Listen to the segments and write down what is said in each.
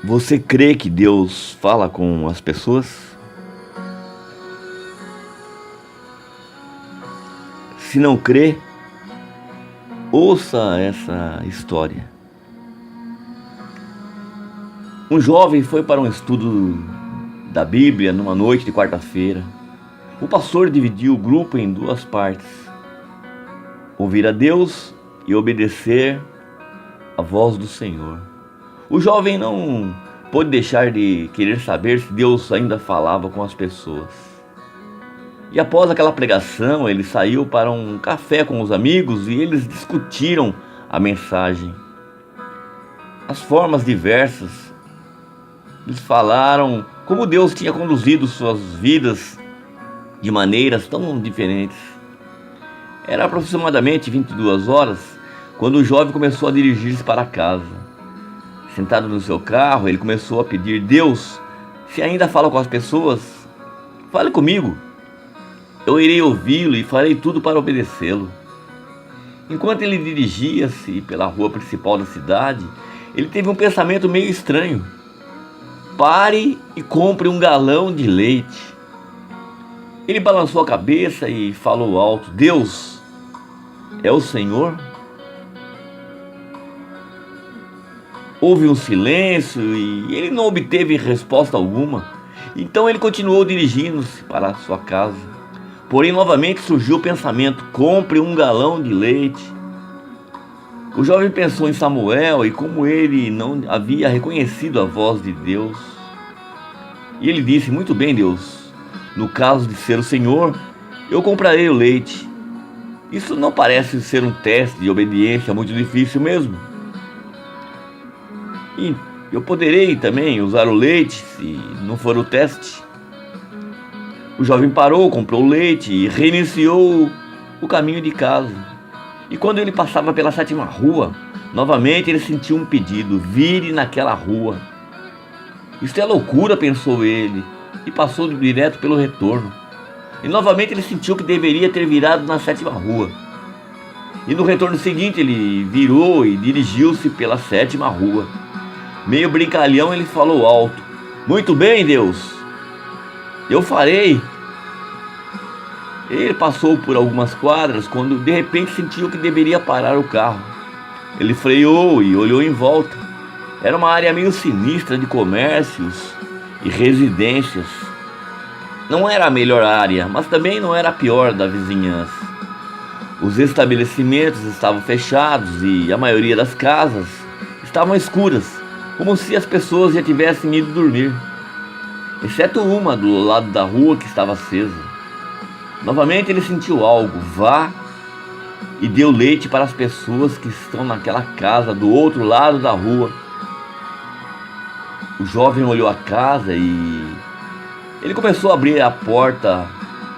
Você crê que Deus fala com as pessoas? Se não crê, ouça essa história. Um jovem foi para um estudo da Bíblia numa noite de quarta-feira. O pastor dividiu o grupo em duas partes: ouvir a Deus e obedecer a voz do Senhor. O jovem não pôde deixar de querer saber se Deus ainda falava com as pessoas. E após aquela pregação, ele saiu para um café com os amigos e eles discutiram a mensagem. As formas diversas. Eles falaram como Deus tinha conduzido suas vidas de maneiras tão diferentes. Era aproximadamente 22 horas quando o jovem começou a dirigir-se para casa. Sentado no seu carro, ele começou a pedir: Deus, se ainda fala com as pessoas, fale comigo. Eu irei ouvi-lo e farei tudo para obedecê-lo. Enquanto ele dirigia-se pela rua principal da cidade, ele teve um pensamento meio estranho. Pare e compre um galão de leite. Ele balançou a cabeça e falou alto: Deus, é o Senhor? Houve um silêncio e ele não obteve resposta alguma. Então ele continuou dirigindo-se para a sua casa. Porém, novamente surgiu o pensamento: compre um galão de leite. O jovem pensou em Samuel e como ele não havia reconhecido a voz de Deus. E ele disse: muito bem, Deus, no caso de ser o Senhor, eu comprarei o leite. Isso não parece ser um teste de obediência muito difícil mesmo. E eu poderei também usar o leite se não for o teste. O jovem parou, comprou o leite e reiniciou o caminho de casa. E quando ele passava pela 7ª rua, novamente ele sentiu um pedido: vire naquela rua. Isto é loucura, pensou ele, e passou direto pelo retorno. E novamente ele sentiu que deveria ter virado na 7ª rua. E no retorno seguinte ele virou e dirigiu-se pela 7ª rua. Meio brincalhão, ele falou alto: muito bem, Deus, eu farei. Ele passou por algumas quadras quando de repente sentiu que deveria parar o carro. Ele freou e olhou em volta. Era uma área meio sinistra de comércios e residências. Não era a melhor área, mas também não era a pior da vizinhança. Os estabelecimentos estavam fechados e a maioria das casas estavam escuras, como se as pessoas já tivessem ido dormir, exceto uma do lado da rua que estava acesa. Novamente ele sentiu algo: vá e dê o leite para as pessoas que estão naquela casa do outro lado da rua. O jovem olhou a casa e ele começou a abrir a porta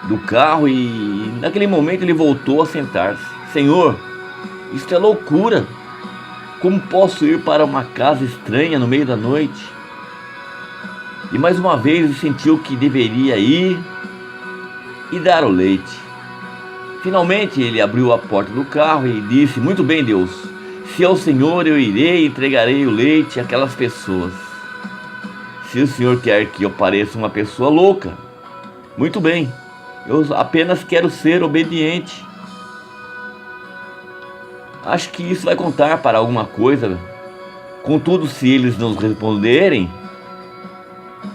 do carro e naquele momento ele voltou a sentar-se. Senhor, isto é loucura. Como posso ir para uma casa estranha no meio da noite? E mais uma vez ele sentiu que deveria ir e dar o leite. Finalmente ele abriu a porta do carro e disse: muito bem, Deus, se é o Senhor, eu irei e entregarei o leite àquelas pessoas. Se o Senhor quer que eu pareça uma pessoa louca, muito bem, eu apenas quero ser obediente. Acho que isso vai contar para alguma coisa. Contudo, se eles não responderem,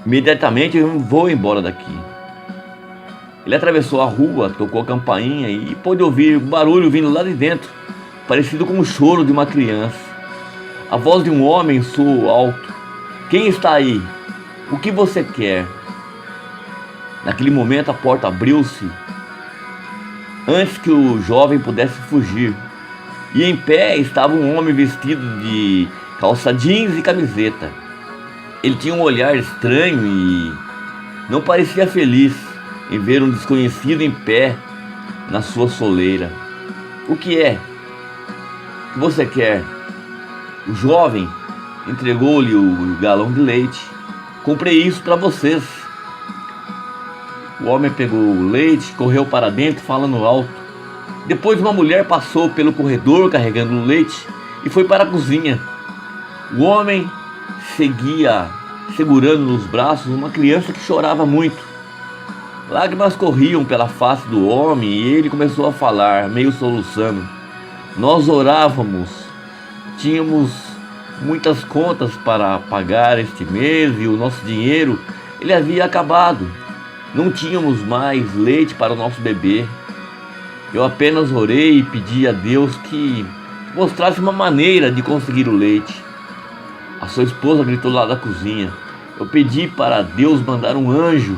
imediatamente eu vou embora daqui. Ele atravessou a rua, tocou a campainha e pôde ouvir um barulho vindo lá de dentro, parecido com o choro de uma criança. A voz de um homem soou alto: quem está aí? O que você quer? Naquele momento a porta abriu-se antes que o jovem pudesse fugir. E em pé estava um homem vestido de calça jeans e camiseta. Ele tinha um olhar estranho e não parecia feliz em ver um desconhecido em pé na sua soleira. O que é? O que você quer? O jovem entregou-lhe o galão de leite. Comprei isso para vocês. O homem pegou o leite, correu para dentro falando alto. Depois uma mulher passou pelo corredor carregando o leite e foi para a cozinha. O homem seguia segurando nos braços uma criança que chorava muito. Lágrimas corriam pela face do homem e ele começou a falar, meio soluçando. Nós orávamos, tínhamos muitas contas para pagar este mês e o nosso dinheiro ele havia acabado. Não tínhamos mais leite para o nosso bebê. Eu apenas orei e pedi a Deus que mostrasse uma maneira de conseguir o leite. A sua esposa gritou lá da cozinha. Eu pedi para Deus mandar um anjo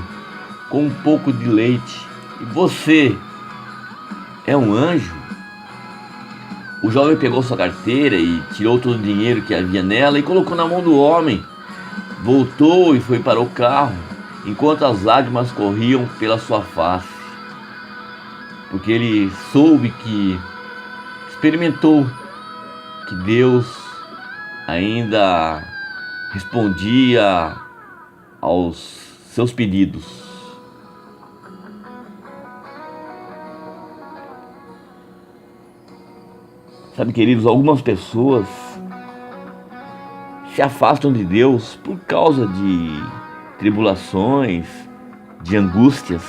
com um pouco de leite. E você é um anjo? O jovem pegou sua carteira e tirou todo o dinheiro que havia nela e colocou na mão do homem. Voltou e foi para o carro, enquanto as lágrimas corriam pela sua face. Porque ele experimentou que Deus ainda respondia aos seus pedidos. Sabe, queridos, algumas pessoas se afastam de Deus por causa de tribulações, de angústias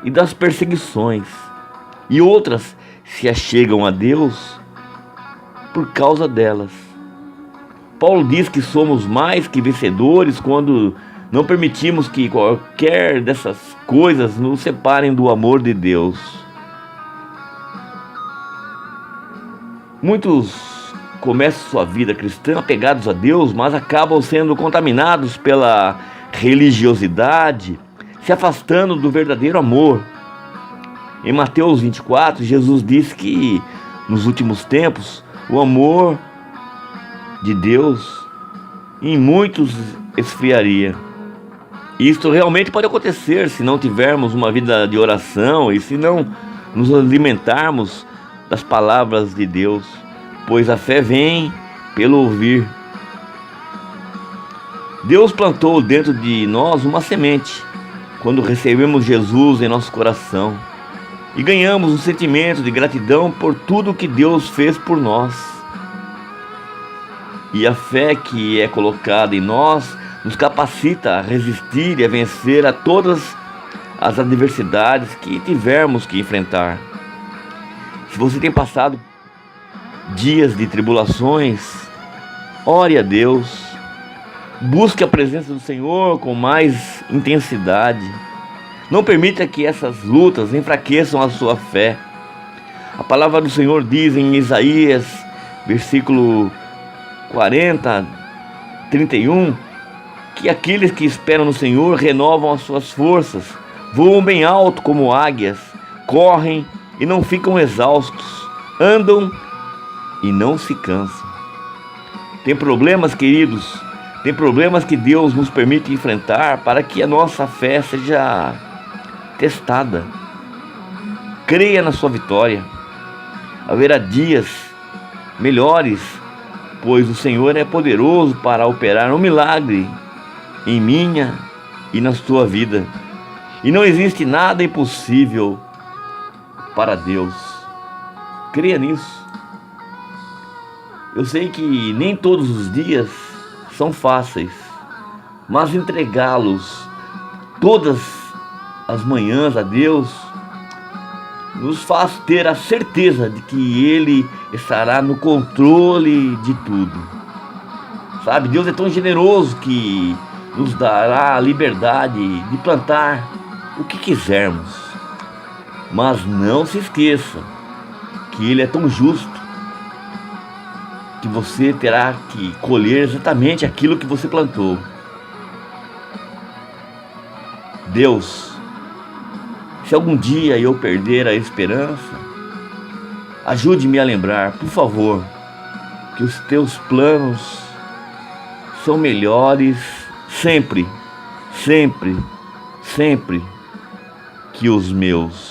e das perseguições. E outras se achegam a Deus por causa delas. Paulo diz que somos mais que vencedores quando não permitimos que qualquer dessas coisas nos separem do amor de Deus. Muitos começam sua vida cristã apegados a Deus, mas acabam sendo contaminados pela religiosidade, se afastando do verdadeiro amor. Em Mateus 24, Jesus disse que nos últimos tempos o amor de Deus em muitos esfriaria. Isto realmente pode acontecer se não tivermos uma vida de oração e se não nos alimentarmos das palavras de Deus, pois a fé vem pelo ouvir. Deus plantou dentro de nós uma semente quando recebemos Jesus em nosso coração e ganhamos um sentimento de gratidão por tudo que Deus fez por nós. E a fé que é colocada em nós nos capacita a resistir e a vencer a todas as adversidades que tivermos que enfrentar. Se você tem passado dias de tribulações, ore a Deus, busque a presença do Senhor com mais intensidade. Não permita que essas lutas enfraqueçam a sua fé. A palavra do Senhor diz em Isaías, versículo 40, 31, que aqueles que esperam no Senhor renovam as suas forças, voam bem alto como águias, correm e não ficam exaustos, andam e não se cansam. Tem problemas, queridos, tem problemas que Deus nos permite enfrentar para que a nossa fé seja testada. Creia na sua vitória. Haverá dias melhores, pois o Senhor é poderoso para operar um milagre em minha e na sua vida. E não existe nada impossível para Deus. Creia nisso. Eu sei que nem todos os dias são fáceis, mas entregá-los todas as manhãs a Deus nos faz ter a certeza de que Ele estará no controle de tudo. Sabe, Deus é tão generoso que nos dará a liberdade de plantar o que quisermos. Mas não se esqueça que Ele é tão justo que você terá que colher exatamente aquilo que você plantou. Deus, se algum dia eu perder a esperança, ajude-me a lembrar, por favor, que os teus planos são melhores sempre, sempre, sempre que os meus.